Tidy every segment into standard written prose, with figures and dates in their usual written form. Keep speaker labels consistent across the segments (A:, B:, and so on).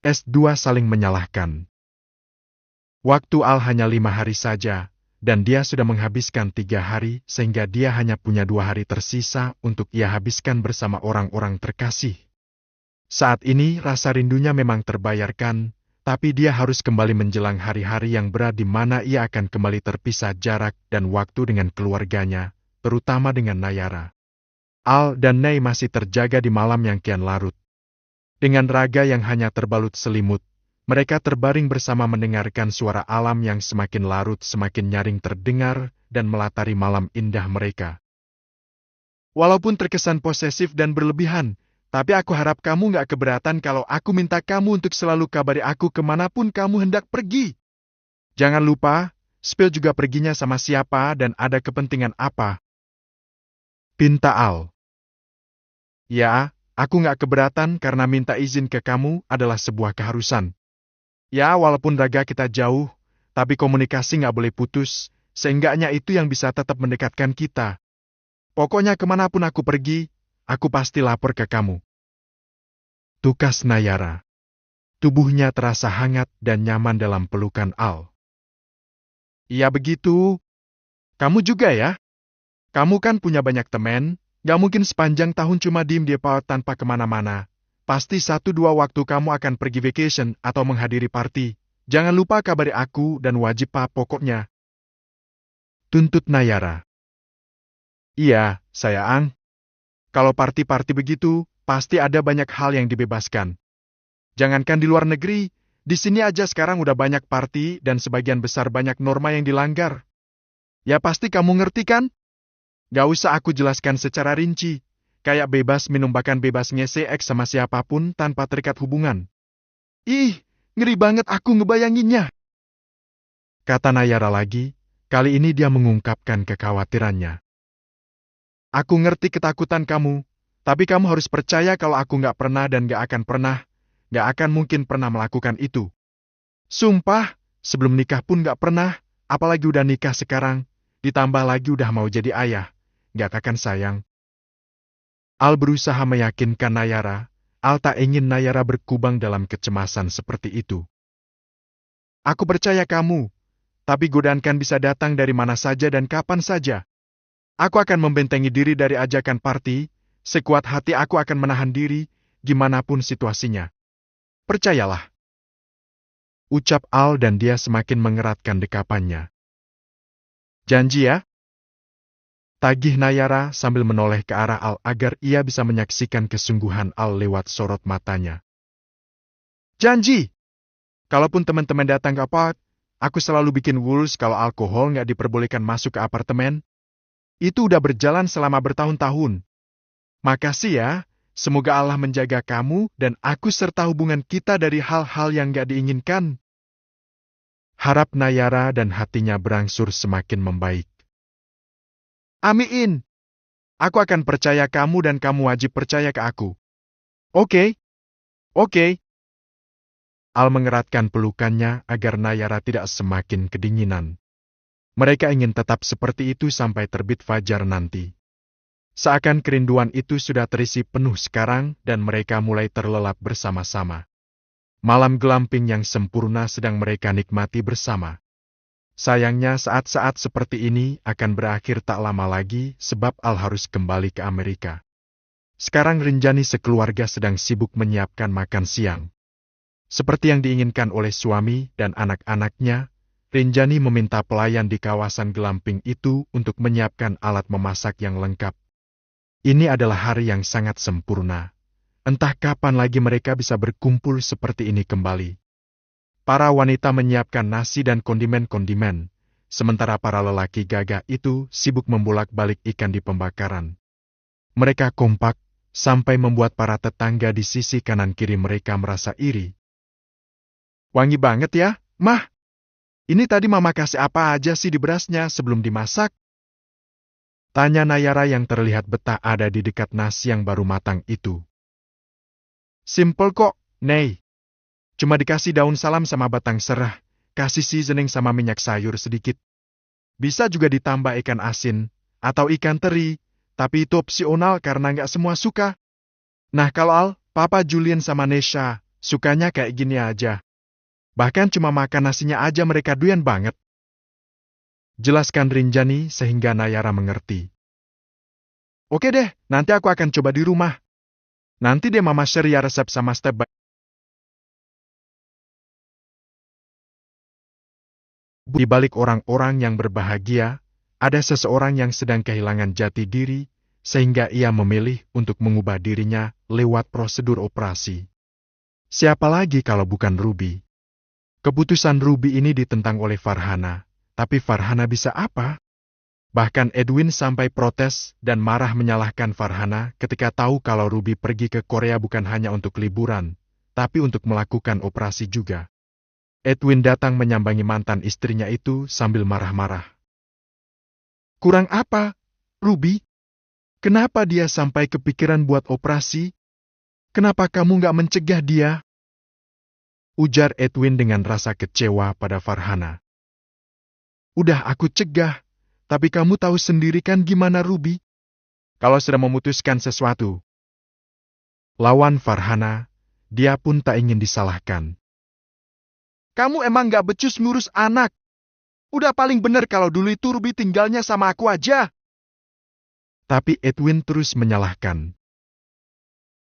A: S2 saling menyalahkan. Waktu Al hanya 5 hari saja, dan dia sudah menghabiskan 3 hari sehingga dia hanya punya 2 hari tersisa untuk ia habiskan bersama orang-orang terkasih. Saat ini rasa rindunya memang terbayarkan, tapi dia harus kembali menjelang hari-hari yang berat di mana ia akan kembali terpisah jarak dan waktu dengan keluarganya, terutama dengan Nayara. Al dan Nei masih terjaga di malam yang kian larut. Dengan raga yang hanya terbalut selimut, mereka terbaring bersama mendengarkan suara alam yang semakin larut semakin nyaring terdengar dan melatari malam indah mereka. Walaupun terkesan posesif dan berlebihan, tapi aku harap kamu gak keberatan kalau aku minta kamu untuk selalu kabari aku kemanapun kamu hendak pergi. Jangan lupa, Spill juga perginya sama siapa dan ada kepentingan apa. Pinta Al. Ya, aku gak keberatan karena minta izin ke kamu adalah sebuah keharusan. Ya, walaupun raga kita jauh, tapi komunikasi gak boleh putus, seenggaknya itu yang bisa tetap mendekatkan kita. Pokoknya kemanapun aku pergi, aku pasti lapor ke kamu. Tukas Nayara. Tubuhnya terasa hangat dan nyaman dalam pelukan Al. Iya begitu. Kamu juga ya? Kamu kan punya banyak teman, gak mungkin sepanjang tahun cuma diem di apartemen tanpa kemana-mana. Pasti 1-2 waktu kamu akan pergi vacation atau menghadiri party. Jangan lupa kabari aku dan wajib pokoknya. Tuntut Nayara. Iya, sayang. Kalau party-party begitu, pasti ada banyak hal yang dibebaskan. Jangankan di luar negeri, di sini aja sekarang udah banyak party dan sebagian besar banyak norma yang dilanggar. Ya pasti kamu ngerti kan? Gak usah aku jelaskan secara rinci. Kayak bebas minum bahkan bebas nge-seks sama siapapun tanpa terikat hubungan. Ih, ngeri banget aku ngebayanginnya. Kata Nayara lagi, kali ini dia mengungkapkan kekhawatirannya. Aku ngerti ketakutan kamu, tapi kamu harus percaya kalau aku gak pernah dan gak akan mungkin pernah melakukan itu. Sumpah, sebelum nikah pun gak pernah, apalagi udah nikah sekarang, ditambah lagi udah mau jadi ayah, gak akan sayang. Al berusaha meyakinkan Nayara, Al tak ingin Nayara berkubang dalam kecemasan seperti itu. Aku percaya kamu, tapi godaan kan bisa datang dari mana saja dan kapan saja. Aku akan membentengi diri dari ajakan party, sekuat hati aku akan menahan diri, gimana pun situasinya. Percayalah. Ucap Al dan dia semakin mengeratkan dekapannya. Janji ya? Tagih Nayara sambil menoleh ke arah Al agar ia bisa menyaksikan kesungguhan Al lewat sorot matanya. Janji! Kalaupun teman-teman datang ke apart, aku selalu bikin rules kalau alkohol nggak diperbolehkan masuk ke apartemen. Itu udah berjalan selama bertahun-tahun. Makasih ya, semoga Allah menjaga kamu dan aku serta hubungan kita dari hal-hal yang nggak diinginkan. Harap Nayara dan hatinya berangsur semakin membaik. Amin. Aku akan percaya kamu dan kamu wajib percaya ke aku. Oke. Al mengeratkan pelukannya agar Nayara tidak semakin kedinginan. Mereka ingin tetap seperti itu sampai terbit fajar nanti. Seakan kerinduan itu sudah terisi penuh sekarang dan mereka mulai terlelap bersama-sama. Malam glamping yang sempurna sedang mereka nikmati bersama. Sayangnya saat-saat seperti ini akan berakhir tak lama lagi sebab Al harus kembali ke Amerika. Sekarang Rinjani sekeluarga sedang sibuk menyiapkan makan siang. Seperti yang diinginkan oleh suami dan anak-anaknya, Rinjani meminta pelayan di kawasan glamping itu untuk menyiapkan alat memasak yang lengkap. Ini adalah hari yang sangat sempurna. Entah kapan lagi mereka bisa berkumpul seperti ini kembali. Para wanita menyiapkan nasi dan kondimen-kondimen, sementara para lelaki gagah itu sibuk membolak-balik ikan di pembakaran. Mereka kompak, sampai membuat para tetangga di sisi kanan-kiri mereka merasa iri. Wangi banget ya, Mah. Ini tadi Mama kasih apa aja sih di berasnya sebelum dimasak? Tanya Nayara yang terlihat betah ada di dekat nasi yang baru matang itu. Simple kok, Nei. Cuma dikasih daun salam sama batang serah, kasih seasoning sama minyak sayur sedikit. Bisa juga ditambah ikan asin, atau ikan teri, tapi itu opsional karena nggak semua suka. Nah kalau Al, Papa Julian sama Nesha, sukanya kayak gini aja. Bahkan cuma makan nasinya aja mereka doyan banget. Jelaskan Rinjani sehingga Nayara mengerti. Oke deh, nanti aku akan coba di rumah. Nanti deh Mama share ya resep sama step by. Di balik orang-orang yang berbahagia, ada seseorang yang sedang kehilangan jati diri, sehingga ia memilih untuk mengubah dirinya lewat prosedur operasi. Siapa lagi kalau bukan Ruby? Keputusan Ruby ini ditentang oleh Farhana, tapi Farhana bisa apa? Bahkan Edwin sampai protes dan marah menyalahkan Farhana ketika tahu kalau Ruby pergi ke Korea bukan hanya untuk liburan, tapi untuk melakukan operasi juga. Edwin datang menyambangi mantan istrinya itu sambil marah-marah. Kurang apa, Ruby? Kenapa dia sampai kepikiran buat operasi? Kenapa kamu nggak mencegah dia? Ujar Edwin dengan rasa kecewa pada Farhana. Udah aku cegah, tapi kamu tahu sendiri kan gimana Ruby? Kalau sudah memutuskan sesuatu. Lawan Farhana, dia pun tak ingin disalahkan. Kamu emang gak becus ngurus anak. Udah paling bener kalau dulu itu Ruby tinggalnya sama aku aja. Tapi Edwin terus menyalahkan.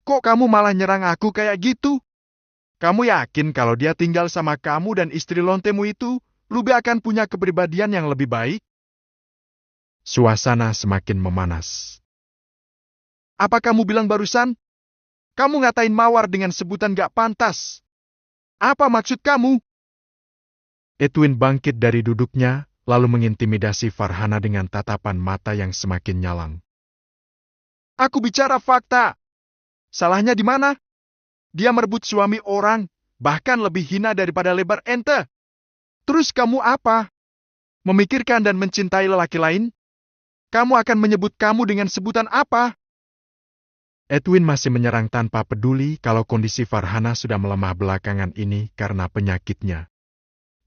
A: Kok kamu malah nyerang aku kayak gitu? Kamu yakin kalau dia tinggal sama kamu dan istri lontemu itu, Ruby akan punya kepribadian yang lebih baik? Suasana semakin memanas. Apa kamu bilang barusan? Kamu ngatain Mawar dengan sebutan gak pantas. Apa maksud kamu? Edwin bangkit dari duduknya, lalu mengintimidasi Farhana dengan tatapan mata yang semakin nyalang. Aku bicara fakta. Salahnya di mana? Dia merebut suami orang, bahkan lebih hina daripada lebar ente. Terus kamu apa? Memikirkan dan mencintai lelaki lain? Kamu akan menyebut kamu dengan sebutan apa? Edwin masih menyerang tanpa peduli kalau kondisi Farhana sudah melemah belakangan ini karena penyakitnya.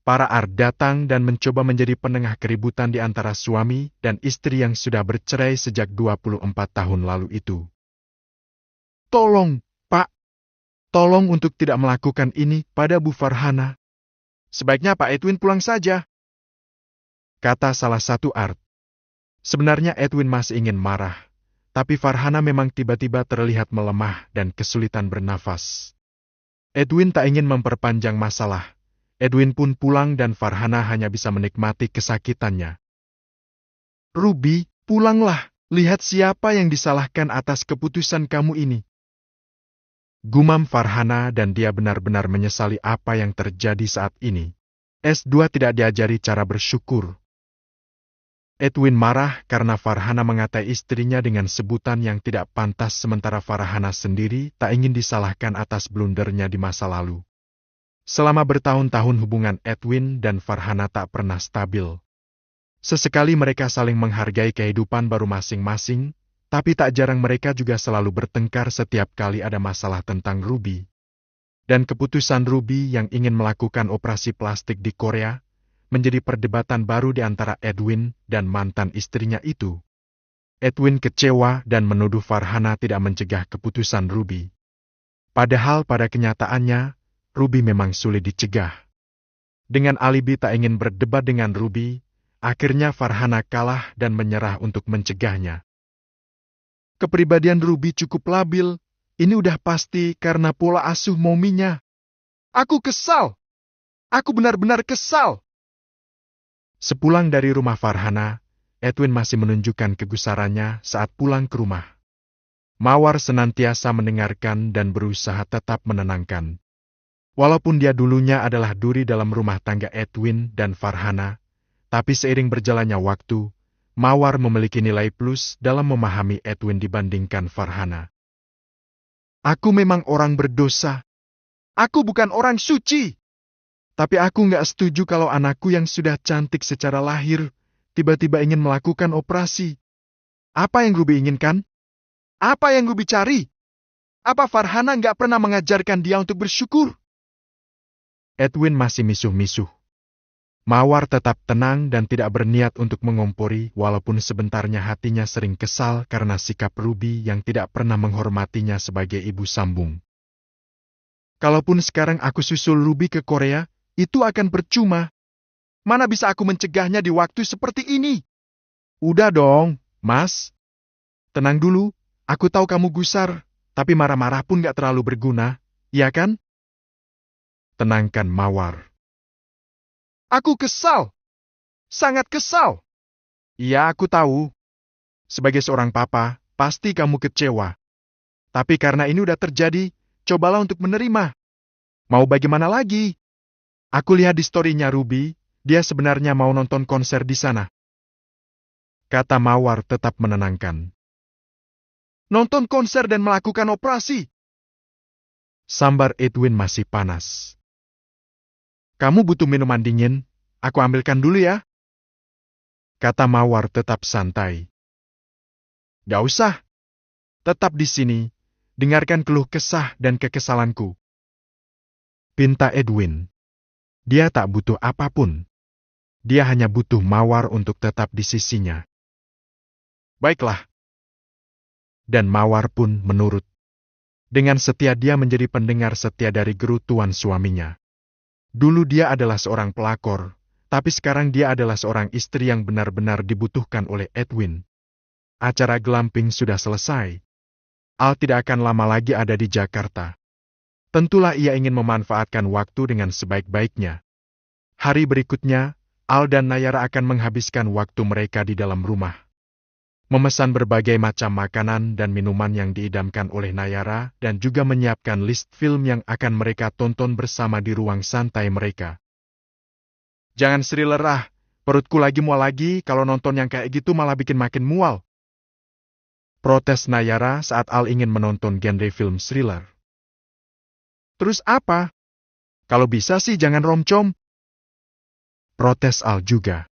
A: Para Ar datang dan mencoba menjadi penengah keributan di antara suami dan istri yang sudah bercerai sejak 24 tahun lalu itu. Tolong, Pak. Tolong untuk tidak melakukan ini pada Bu Farhana. Sebaiknya Pak Edwin pulang saja. Kata salah satu Ar. Sebenarnya Edwin masih ingin marah, tapi Farhana memang tiba-tiba terlihat melemah dan kesulitan bernafas. Edwin tak ingin memperpanjang masalah. Edwin pun pulang dan Farhana hanya bisa menikmati kesakitannya. Ruby, pulanglah. Lihat siapa yang disalahkan atas keputusan kamu ini. Gumam Farhana dan dia benar-benar menyesali apa yang terjadi saat ini. S2 tidak diajari cara bersyukur. Edwin marah karena Farhana mengatai istrinya dengan sebutan yang tidak pantas sementara Farhana sendiri tak ingin disalahkan atas blundernya di masa lalu. Selama bertahun-tahun hubungan Edwin dan Farhana tak pernah stabil. Sesekali mereka saling menghargai kehidupan baru masing-masing, tapi tak jarang mereka juga selalu bertengkar setiap kali ada masalah tentang Ruby. Dan keputusan Ruby yang ingin melakukan operasi plastik di Korea, menjadi perdebatan baru di antara Edwin dan mantan istrinya itu. Edwin kecewa dan menuduh Farhana tidak mencegah keputusan Ruby. Padahal pada kenyataannya, Ruby memang sulit dicegah. Dengan alibi tak ingin berdebat dengan Ruby, akhirnya Farhana kalah dan menyerah untuk mencegahnya. Kepribadian Ruby cukup labil, ini udah pasti karena pola asuh mominya. Aku kesal! Aku benar-benar kesal! Sepulang dari rumah Farhana, Edwin masih menunjukkan kegusarannya saat pulang ke rumah. Mawar senantiasa mendengarkan dan berusaha tetap menenangkan. Walaupun dia dulunya adalah duri dalam rumah tangga Edwin dan Farhana, tapi seiring berjalannya waktu, Mawar memiliki nilai plus dalam memahami Edwin dibandingkan Farhana. Aku memang orang berdosa. Aku bukan orang suci. Tapi aku nggak setuju kalau anakku yang sudah cantik secara lahir, tiba-tiba ingin melakukan operasi. Apa yang Ruby inginkan? Apa yang Ruby cari? Apa Farhana nggak pernah mengajarkan dia untuk bersyukur? Edwin masih misuh-misuh. Mawar tetap tenang dan tidak berniat untuk mengompori walaupun sebentarnya hatinya sering kesal karena sikap Ruby yang tidak pernah menghormatinya sebagai ibu sambung. Kalaupun sekarang aku susul Ruby ke Korea, itu akan percuma. Mana bisa aku mencegahnya di waktu seperti ini? Udah dong, Mas. Tenang dulu, aku tahu kamu gusar, tapi marah-marah pun gak terlalu berguna, iya kan? Tenangkan Mawar. Aku kesal. Sangat kesal. Iya, aku tahu. Sebagai seorang papa, pasti kamu kecewa. Tapi karena ini udah terjadi, cobalah untuk menerima. Mau bagaimana lagi? Aku lihat di story-nya Ruby, dia sebenarnya mau nonton konser di sana. Kata Mawar tetap menenangkan. Nonton konser dan melakukan operasi. Sambar Edwin masih panas. Kamu butuh minuman dingin, aku ambilkan dulu ya. Kata Mawar tetap santai. Gak usah. Tetap di sini, dengarkan keluh kesah dan kekesalanku. Pinta Edwin. Dia tak butuh apapun. Dia hanya butuh Mawar untuk tetap di sisinya. Baiklah. Dan Mawar pun menurut. Dengan setia dia menjadi pendengar setia dari gerutuan suaminya. Dulu dia adalah seorang pelakor, tapi sekarang dia adalah seorang istri yang benar-benar dibutuhkan oleh Edwin. Acara glamping sudah selesai. Al tidak akan lama lagi ada di Jakarta. Tentulah ia ingin memanfaatkan waktu dengan sebaik-baiknya. Hari berikutnya, Al dan Nayara akan menghabiskan waktu mereka di dalam rumah. Memesan berbagai macam makanan dan minuman yang diidamkan oleh Nayara dan juga menyiapkan list film yang akan mereka tonton bersama di ruang santai mereka. Jangan thriller ah, perutku lagi mual lagi, kalau nonton yang kayak gitu malah bikin makin mual. Protes Nayara saat Al ingin menonton genre film thriller. Terus apa? Kalau bisa sih jangan romcom. Protes Al juga.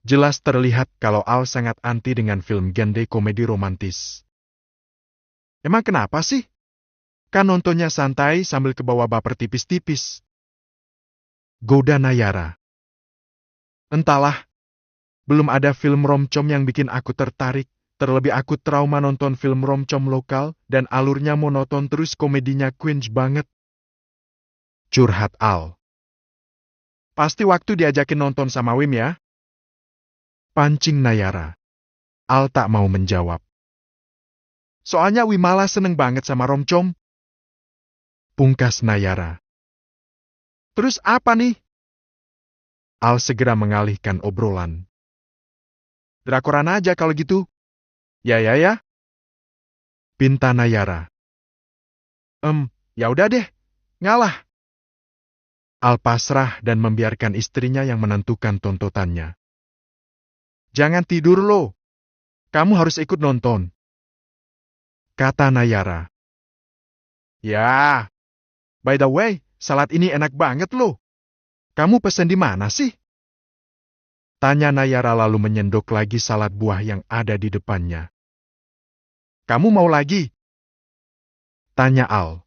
A: Jelas terlihat kalau Al sangat anti dengan film genre komedi romantis. Emang kenapa sih? Kan nontonnya santai sambil kebawa baper tipis-tipis. Goda Nayara. Entahlah. Belum ada film romcom yang bikin aku tertarik. Terlebih aku trauma nonton film romcom lokal dan alurnya monoton terus komedinya cringe banget. Curhat Al. Pasti waktu diajakin nonton sama Wim ya? Pancing Nayara. Al tak mau menjawab. Soalnya Wim malah seneng banget sama romcom. Pungkas Nayara. Terus apa nih? Al segera mengalihkan obrolan. Drakoran aja kalau gitu. Ya. Pinta Nayara. Ya udah deh, ngalah. Al pasrah dan membiarkan istrinya yang menentukan tontotannya. Jangan tidur lo. Kamu harus ikut nonton. Kata Nayara. Ya. By the way, salad ini enak banget lo. Kamu pesen di mana sih? Tanya Nayara lalu menyendok lagi salad buah yang ada di depannya. Kamu mau lagi? Tanya Al.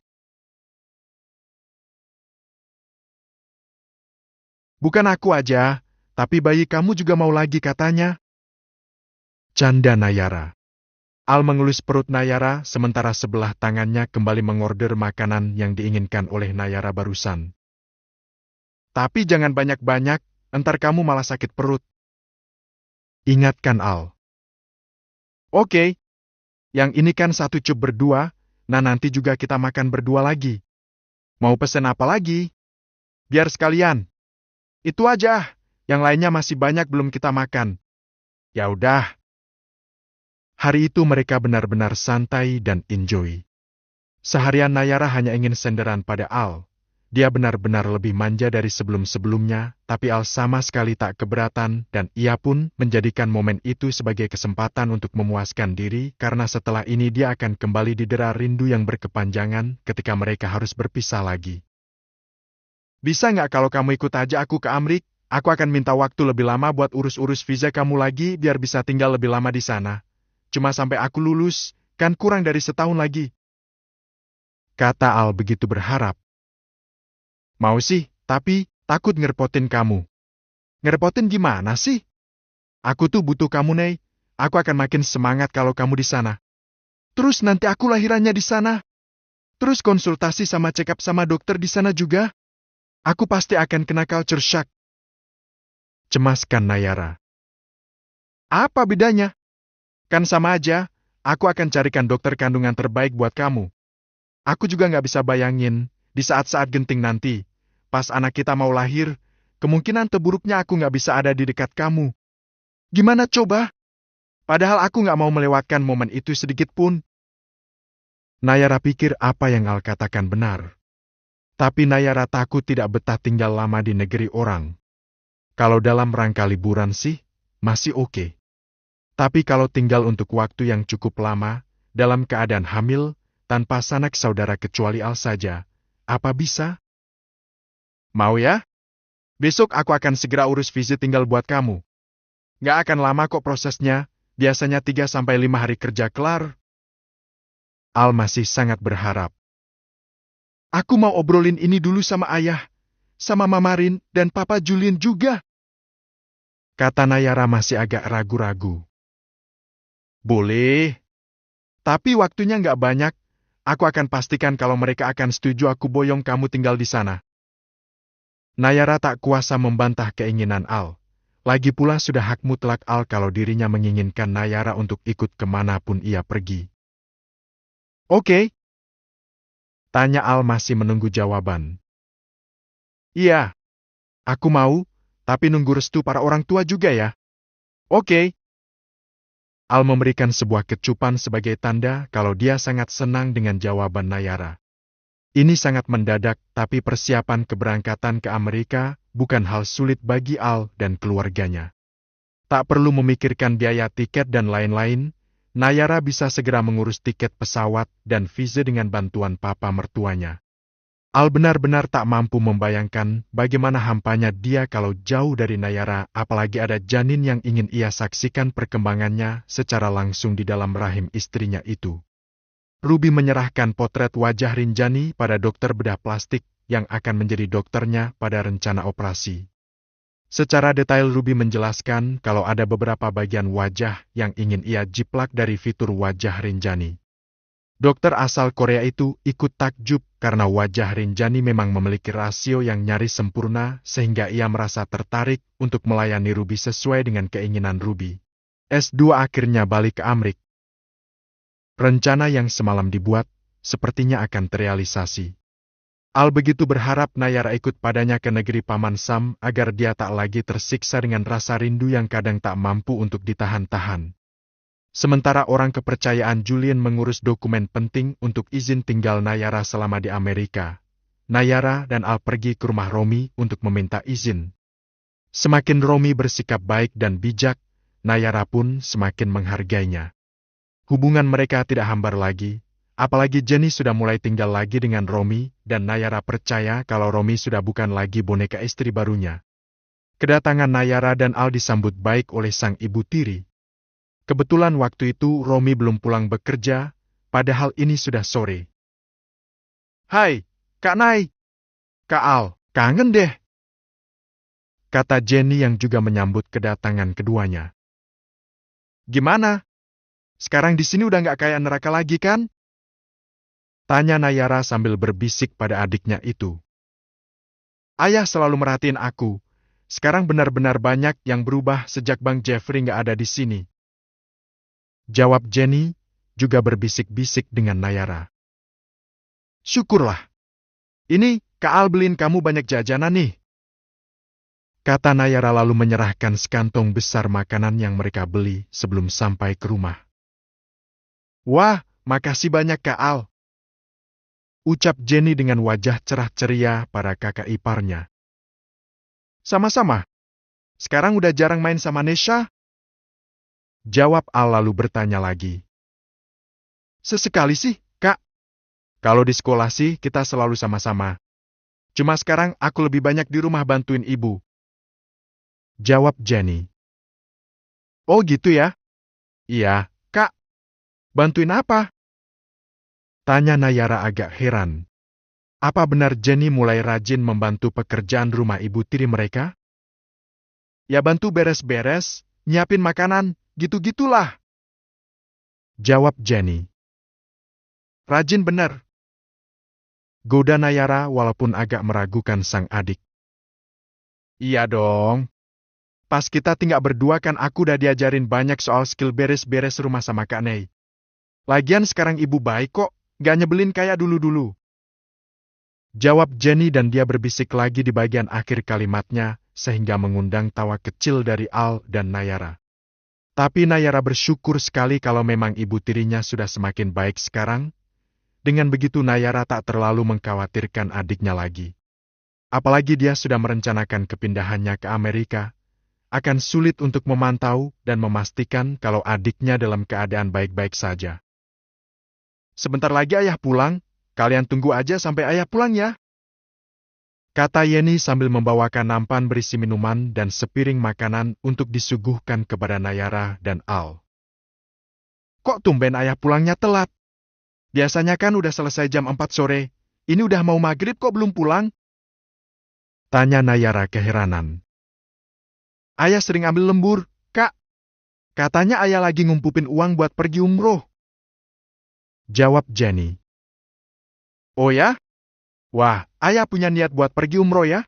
A: Bukan aku aja, tapi bayi kamu juga mau lagi katanya. Canda Nayara. Al mengelus perut Nayara sementara sebelah tangannya kembali mengorder makanan yang diinginkan oleh Nayara barusan. Tapi jangan banyak-banyak, entar kamu malah sakit perut. Ingatkan Al. Oke. Yang ini kan satu cup berdua, nah nanti juga kita makan berdua lagi. Mau pesen apa lagi? Biar sekalian. Itu aja, yang lainnya masih banyak belum kita makan. Ya udah. Hari itu mereka benar-benar santai dan enjoy. Seharian Nayara hanya ingin senderan pada Al. Dia benar-benar lebih manja dari sebelum-sebelumnya, tapi Al sama sekali tak keberatan dan ia pun menjadikan momen itu sebagai kesempatan untuk memuaskan diri karena setelah ini dia akan kembali didera rindu yang berkepanjangan ketika mereka harus berpisah lagi. Bisa nggak kalau kamu ikut aja aku ke Amrik? Aku akan minta waktu lebih lama buat urus-urus visa kamu lagi biar bisa tinggal lebih lama di sana. Cuma sampai aku lulus, kan kurang dari setahun lagi. Kata Al begitu berharap. Mau sih, tapi takut ngerepotin kamu. Ngerepotin gimana sih? Aku tuh butuh kamu, Nei. Aku akan makin semangat kalau kamu di sana. Terus nanti aku lahirannya di sana. Terus konsultasi sama check up sama dokter di sana juga? Aku pasti akan kena culture shock. Cemaskan Nayara. Apa bedanya? Kan sama aja, aku akan carikan dokter kandungan terbaik buat kamu. Aku juga nggak bisa bayangin, di saat-saat genting nanti, pas anak kita mau lahir, kemungkinan terburuknya aku nggak bisa ada di dekat kamu. Gimana coba? Padahal aku nggak mau melewatkan momen itu sedikit pun. Nayara pikir apa yang Al katakan benar. Tapi Nayara takut tidak betah tinggal lama di negeri orang. Kalau dalam rangka liburan sih, masih oke. Tapi kalau tinggal untuk waktu yang cukup lama, dalam keadaan hamil, tanpa sanak saudara kecuali Al saja, apa bisa? Mau ya? Besok aku akan segera urus visa tinggal buat kamu. Nggak akan lama kok prosesnya, biasanya 3-5 hari kerja kelar. Al masih sangat berharap. Aku mau obrolin ini dulu sama ayah, sama Mama Rin dan Papa Julien juga. Kata Nayara masih agak ragu-ragu. Boleh. Tapi waktunya nggak banyak, aku akan pastikan kalau mereka akan setuju aku boyong kamu tinggal di sana. Nayara tak kuasa membantah keinginan Al. Lagi pula sudah hak mutlak Al kalau dirinya menginginkan Nayara untuk ikut kemanapun ia pergi. Oke? Tanya Al masih menunggu jawaban. Iya. Aku mau, tapi nunggu restu para orang tua juga ya. Oke. Al memberikan sebuah kecupan sebagai tanda kalau dia sangat senang dengan jawaban Nayara. Ini sangat mendadak, tapi persiapan keberangkatan ke Amerika bukan hal sulit bagi Al dan keluarganya. Tak perlu memikirkan biaya tiket dan lain-lain, Nayara bisa segera mengurus tiket pesawat dan visa dengan bantuan papa mertuanya. Al benar-benar tak mampu membayangkan bagaimana hampanya dia kalau jauh dari Nayara, apalagi ada janin yang ingin ia saksikan perkembangannya secara langsung di dalam rahim istrinya itu. Ruby menyerahkan potret wajah Rinjani pada dokter bedah plastik yang akan menjadi dokternya pada rencana operasi. Secara detail Ruby menjelaskan kalau ada beberapa bagian wajah yang ingin ia jiplak dari fitur wajah Rinjani. Dokter asal Korea itu ikut takjub karena wajah Rinjani memang memiliki rasio yang nyaris sempurna sehingga ia merasa tertarik untuk melayani Ruby sesuai dengan keinginan Ruby. S2 akhirnya balik ke Amrik. Rencana yang semalam dibuat sepertinya akan terrealisasi. Al begitu berharap Nayara ikut padanya ke negeri Paman Sam agar dia tak lagi tersiksa dengan rasa rindu yang kadang tak mampu untuk ditahan-tahan. Sementara orang kepercayaan Julien mengurus dokumen penting untuk izin tinggal Nayara selama di Amerika, Nayara dan Al pergi ke rumah Romi untuk meminta izin. Semakin Romi bersikap baik dan bijak, Nayara pun semakin menghargainya. Hubungan mereka tidak hambar lagi, apalagi Jenny sudah mulai tinggal lagi dengan Romi dan Nayara percaya kalau Romi sudah bukan lagi boneka istri barunya. Kedatangan Nayara dan Al disambut baik oleh sang ibu tiri. Kebetulan waktu itu Romi belum pulang bekerja, padahal ini sudah sore. Hai, Kak Nay. Kak Al, kangen deh. Kata Jenny yang juga menyambut kedatangan keduanya. Gimana? Sekarang di sini udah nggak kayak neraka lagi kan? Tanya Nayara sambil berbisik pada adiknya itu. Ayah selalu merhatiin aku. Sekarang benar-benar banyak yang berubah sejak Bang Jeffrey nggak ada di sini. Jawab Jenny, juga berbisik-bisik dengan Nayara. Syukurlah. Ini, Kak Al beliin kamu banyak jajanan nih. Kata Nayara lalu menyerahkan sekantong besar makanan yang mereka beli sebelum sampai ke rumah. Wah, makasih banyak Kak Al. Ucap Jenny dengan wajah cerah ceria pada kakak iparnya. Sama-sama. Sekarang udah jarang main sama Nesha? Jawab Al lalu bertanya lagi. Sesekali sih, Kak. Kalau di sekolah sih kita selalu sama-sama. Cuma sekarang aku lebih banyak di rumah bantuin ibu. Jawab Jenny. Oh gitu ya? Iya, Kak. Bantuin apa? Tanya Nayara agak heran. Apa benar Jenny mulai rajin membantu pekerjaan rumah ibu tiri mereka? Ya bantu beres-beres, nyiapin makanan, gitu-gitulah. Jawab Jenny. Rajin bener. Goda Nayara walaupun agak meragukan sang adik. Iya dong. Pas kita tinggal berdua kan aku udah diajarin banyak soal skill beres-beres rumah sama Kak Nei. Lagian sekarang ibu baik kok, gak nyebelin kayak dulu-dulu. Jawab Jenny dan dia berbisik lagi di bagian akhir kalimatnya, sehingga mengundang tawa kecil dari Al dan Nayara. Tapi Nayara bersyukur sekali kalau memang ibu tirinya sudah semakin baik sekarang. Dengan begitu Nayara tak terlalu mengkhawatirkan adiknya lagi. Apalagi dia sudah merencanakan kepindahannya ke Amerika, akan sulit untuk memantau dan memastikan kalau adiknya dalam keadaan baik-baik saja. Sebentar lagi ayah pulang, kalian tunggu aja sampai ayah pulang ya. Kata Yeni sambil membawakan nampan berisi minuman dan sepiring makanan untuk disuguhkan kepada Nayara dan Al. Kok tumben ayah pulangnya telat? Biasanya kan udah selesai jam 4 sore, ini udah mau maghrib kok belum pulang? Tanya Nayara keheranan. Ayah sering ambil lembur, Kak. Katanya ayah lagi ngumpulin uang buat pergi umroh. Jawab Jenny. Oh ya? Wah, ayah punya niat buat pergi umroh ya?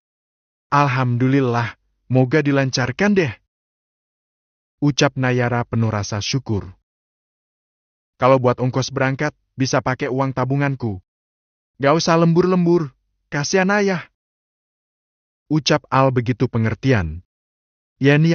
A: Alhamdulillah, moga dilancarkan deh. Ucap Nayara penuh rasa syukur. Kalau buat ongkos berangkat, bisa pakai uang tabunganku. Gak usah lembur-lembur, kasihan ayah. Ucap Al begitu pengertian. Yeni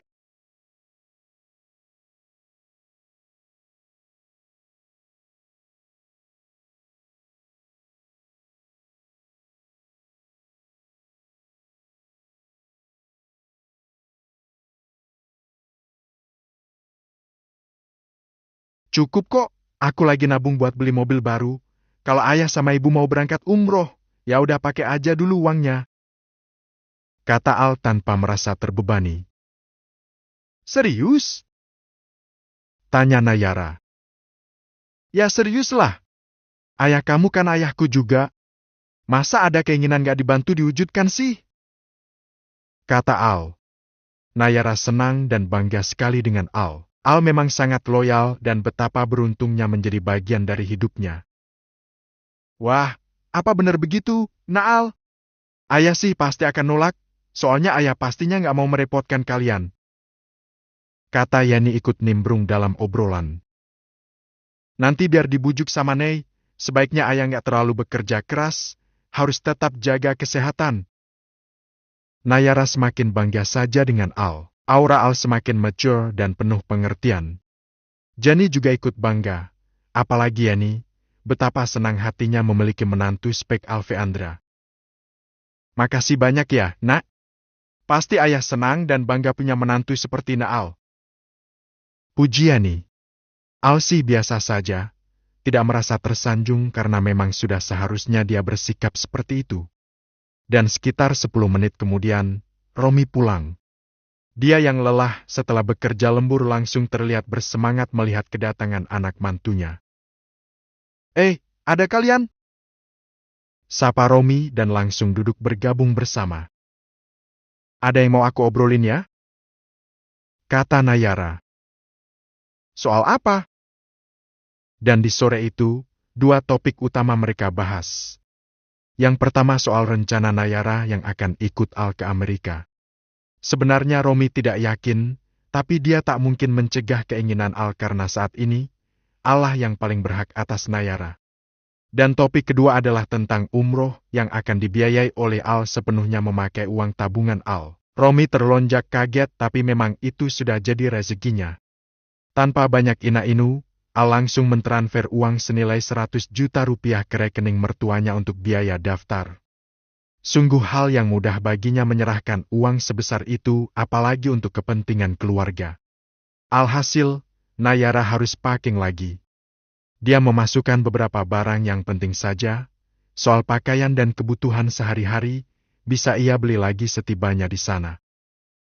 A: cukup kok, aku lagi nabung buat beli mobil baru. Kalau ayah sama ibu mau berangkat umroh, ya udah pakai aja dulu uangnya. Kata Al tanpa merasa terbebani. Serius? Tanya Nayara. Ya serius lah. Ayah kamu kan ayahku juga. Masa ada keinginan gak dibantu diwujudkan sih? Kata Al. Nayara senang dan bangga sekali dengan Al. Al memang sangat loyal dan betapa beruntungnya menjadi bagian dari hidupnya. Wah, apa benar begitu, Naal? Ayah sih pasti akan nolak, soalnya ayah pastinya nggak mau merepotkan kalian. Kata Yani ikut nimbrung dalam obrolan. Nanti biar dibujuk sama Nei, sebaiknya ayah nggak terlalu bekerja keras, harus tetap jaga kesehatan. Nayara semakin bangga saja dengan Al. Aura Al semakin mature dan penuh pengertian. Jenny juga ikut bangga, apalagi Yani, betapa senang hatinya memiliki menantu spek Alveandra. Makasih banyak ya, Nak. Pasti ayah senang dan bangga punya menantu seperti Naal. Puji Yani. Al sih biasa saja, tidak merasa tersanjung karena memang sudah seharusnya dia bersikap seperti itu. Dan sekitar 10 menit kemudian, Romi pulang. Dia yang lelah setelah bekerja lembur langsung terlihat bersemangat melihat kedatangan anak mantunya. Ada kalian? Sapa Romi dan langsung duduk bergabung bersama. Ada yang mau aku obrolin ya? Kata Nayara. Soal apa? Dan di sore itu, 2 topik utama mereka bahas. Yang pertama soal rencana Nayara yang akan ikut Al ke Amerika. Sebenarnya Romi tidak yakin, tapi dia tak mungkin mencegah keinginan Al karena saat ini, Allah yang paling berhak atas Nayara. Dan topik kedua adalah tentang umroh yang akan dibiayai oleh Al sepenuhnya memakai uang tabungan Al. Romi terlonjak kaget tapi memang itu sudah jadi rezekinya. Tanpa banyak ina-inu, Al langsung mentransfer uang senilai 100 juta rupiah ke rekening mertuanya untuk biaya daftar. Sungguh hal yang mudah baginya menyerahkan uang sebesar itu, apalagi untuk kepentingan keluarga. Alhasil, Nayara harus packing lagi. Dia memasukkan beberapa barang yang penting saja, soal pakaian dan kebutuhan sehari-hari, bisa ia beli lagi setibanya di sana.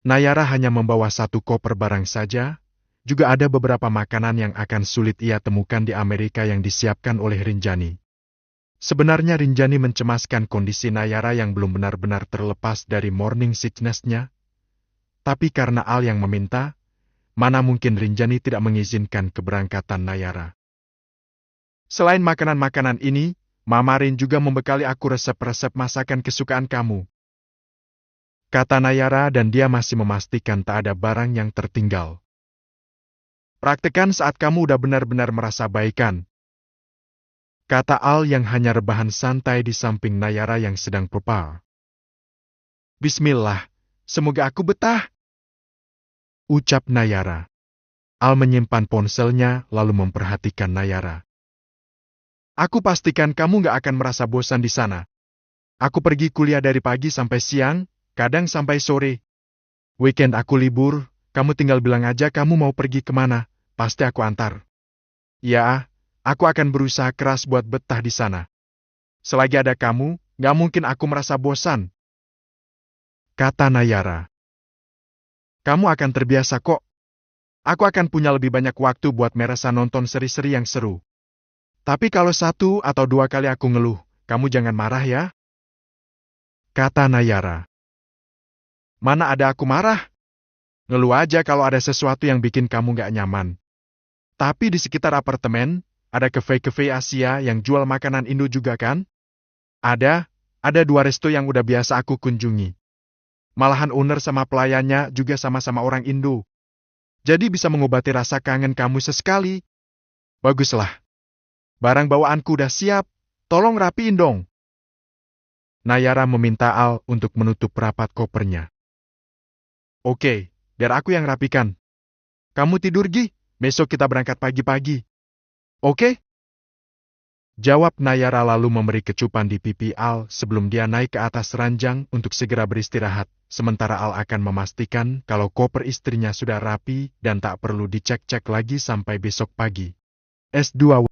A: Nayara hanya membawa 1 koper barang saja, juga ada beberapa makanan yang akan sulit ia temukan di Amerika yang disiapkan oleh Rinjani. Sebenarnya Rinjani mencemaskan kondisi Nayara yang belum benar-benar terlepas dari morning sickness-nya. Tapi karena Al yang meminta, mana mungkin Rinjani tidak mengizinkan keberangkatan Nayara. Selain makanan-makanan ini, Mama Rin juga membekali aku resep-resep masakan kesukaan kamu. Kata Nayara dan dia masih memastikan tak ada barang yang tertinggal. Praktekan saat kamu udah benar-benar merasa baikan. Kata Al yang hanya rebahan santai di samping Nayara yang sedang pepal. Bismillah, semoga aku betah. Ucap Nayara. Al menyimpan ponselnya lalu memperhatikan Nayara. Aku pastikan kamu gak akan merasa bosan di sana. Aku pergi kuliah dari pagi sampai siang, kadang sampai sore. Weekend aku libur, kamu tinggal bilang aja kamu mau pergi kemana, pasti aku antar. Ya, aku akan berusaha keras buat betah di sana. Selagi ada kamu, gak mungkin aku merasa bosan. Kata Nayara. Kamu akan terbiasa kok. Aku akan punya lebih banyak waktu buat merasa nonton seri-seri yang seru. Tapi kalau 1 atau 2 kali aku ngeluh, kamu jangan marah ya. Kata Nayara. Mana ada aku marah? Ngeluh aja kalau ada sesuatu yang bikin kamu gak nyaman. Tapi di sekitar apartemen, ada cafe-cafe Asia yang jual makanan Indo juga kan? Ada 2 resto yang udah biasa aku kunjungi. Malahan owner sama pelayannya juga sama-sama orang Indo. Jadi bisa mengobati rasa kangen kamu sesekali. Baguslah. Barang bawaanku udah siap, tolong rapiin dong. Nayara meminta Al untuk menutup rapat kopernya. Oke, biar aku yang rapikan. Kamu tidur Gi, besok kita berangkat pagi-pagi. Oke? Jawab Nayara lalu memberi kecupan di pipi Al sebelum dia naik ke atas ranjang untuk segera beristirahat, sementara Al akan memastikan kalau koper istrinya sudah rapi dan tak perlu dicek-cek lagi sampai besok pagi. S2